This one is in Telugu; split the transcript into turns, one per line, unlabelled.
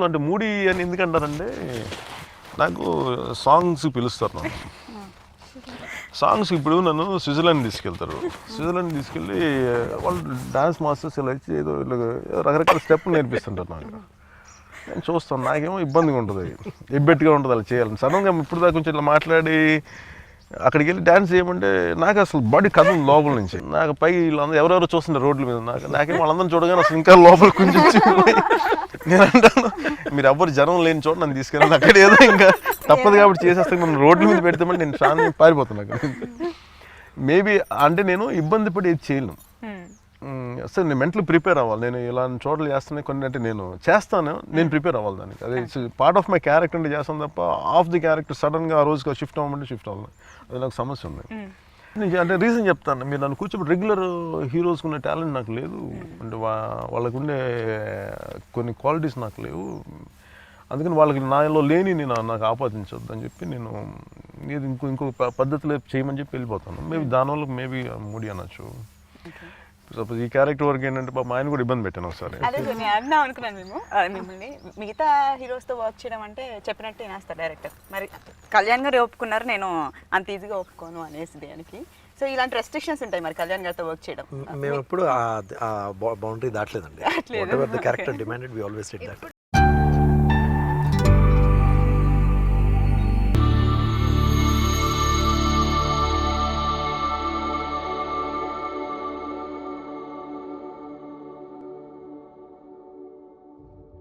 అంటే మూడీ అని ఎందుకంటారంటే నాకు సాంగ్స్ పిలుస్తారు నన్ను. సాంగ్స్ ఇప్పుడు నన్ను స్విట్జర్లాండ్ తీసుకెళ్తారు. స్విట్జర్లాండ్ తీసుకెళ్ళి వాళ్ళు డాన్స్ మాస్టర్స్ ఇలా ఇచ్చి ఏదో రకరకాల స్టెప్ నేర్పిస్తుంటారు నాకు. నేను చూస్తాను, నాకేమో ఇబ్బందిగా ఉంటుంది, ఎబ్బెట్టుగా ఉంటుంది అలా చేయాలని. సడన్గా ఇప్పుడు దాకా కొంచెం ఇలా మాట్లాడి అక్కడికి వెళ్ళి డ్యాన్స్ చేయమంటే నాకు అసలు బాడీ కథం లోపల నుంచి. నాకు పై వీళ్ళందరూ ఎవరెవరో చూస్తుంటారు రోడ్ల మీద, నాకేమో వాళ్ళందరం చూడగానే అసలు ఇంకా లోపల కొంచెం నేను అంటాను, మీరు ఎవ్వరు జనం లేని చోట నన్ను తీసుకెళ్ళాను, అక్కడ ఏదో ఇంకా తప్పదు కాబట్టి చేసేస్తాను, మనం రోడ్ల మీద పెడతామంటే నేను చాలా పారిపోతున్నాను. మేబీ అంటే నేను ఇబ్బంది పడి ఏది చేయలేను. అసలు నేను మెంటల్ ప్రిపేర్ అవ్వాలి. నేను ఇలాంటి చోట్ల చేస్తున్నాయి కొన్ని, అంటే నేను చేస్తాను, నేను ప్రిపేర్ అవ్వాలి దానికి. అదే పార్ట్ ఆఫ్ మై క్యారెక్టర్ అంటే చేస్తాను తప్ప ఆఫ్ ది క్యారెక్టర్ సడన్గా ఆ రోజుకి షిఫ్ట్ అవ్వమంటే షిఫ్ట్ అవ్వాలి. అది నాకు సమస్య ఉంది. నేను అంటే రీజన్ చెప్తాను, మీరు నన్ను కూర్చోబెట్టి రెగ్యులర్ హీరోస్కి ఉన్న టాలెంట్ నాకు లేదు, అంటే వాళ్ళకు ఉండే కొన్ని క్వాలిటీస్ నాకు లేవు. అందుకని వాళ్ళకి నాలో లేని నేను నాకు ఆపాదించొద్దు అని చెప్పి నేను ఇది ఇంకో పద్ధతిలో చేయమని చెప్పి వెళ్ళిపోతాను. మేబీ దానివల్ల మేబీ మూడీ అనొచ్చు. సపోజ్ ఈ క్యారెక్టర్ వరకు ఏంటంటే పాపం ఆయన కూడా ఇబ్బంది పెట్టాను ఒకసారి.
అదే నేను అన్నా అనుకున్నాను మిమ్మల్ని మిగతా హీరోస్తో వర్క్ చేయడం అంటే చెప్పినట్టు వినేస్తారు డైరెక్టర్. మరి కళ్యాణ్ గారు ఒప్పుకున్నారు, నేను అంత ఈజీగా ఒప్పుకోను అనేసి దానికి. సో ఇలాంటి రెస్ట్రిక్షన్స్ ఉంటాయి మరి కళ్యాణ్ గారితో వర్క్ చేయడం.
మేము ఎప్పుడు బౌండరీ దాటలేదండి. Character demanded we always did that.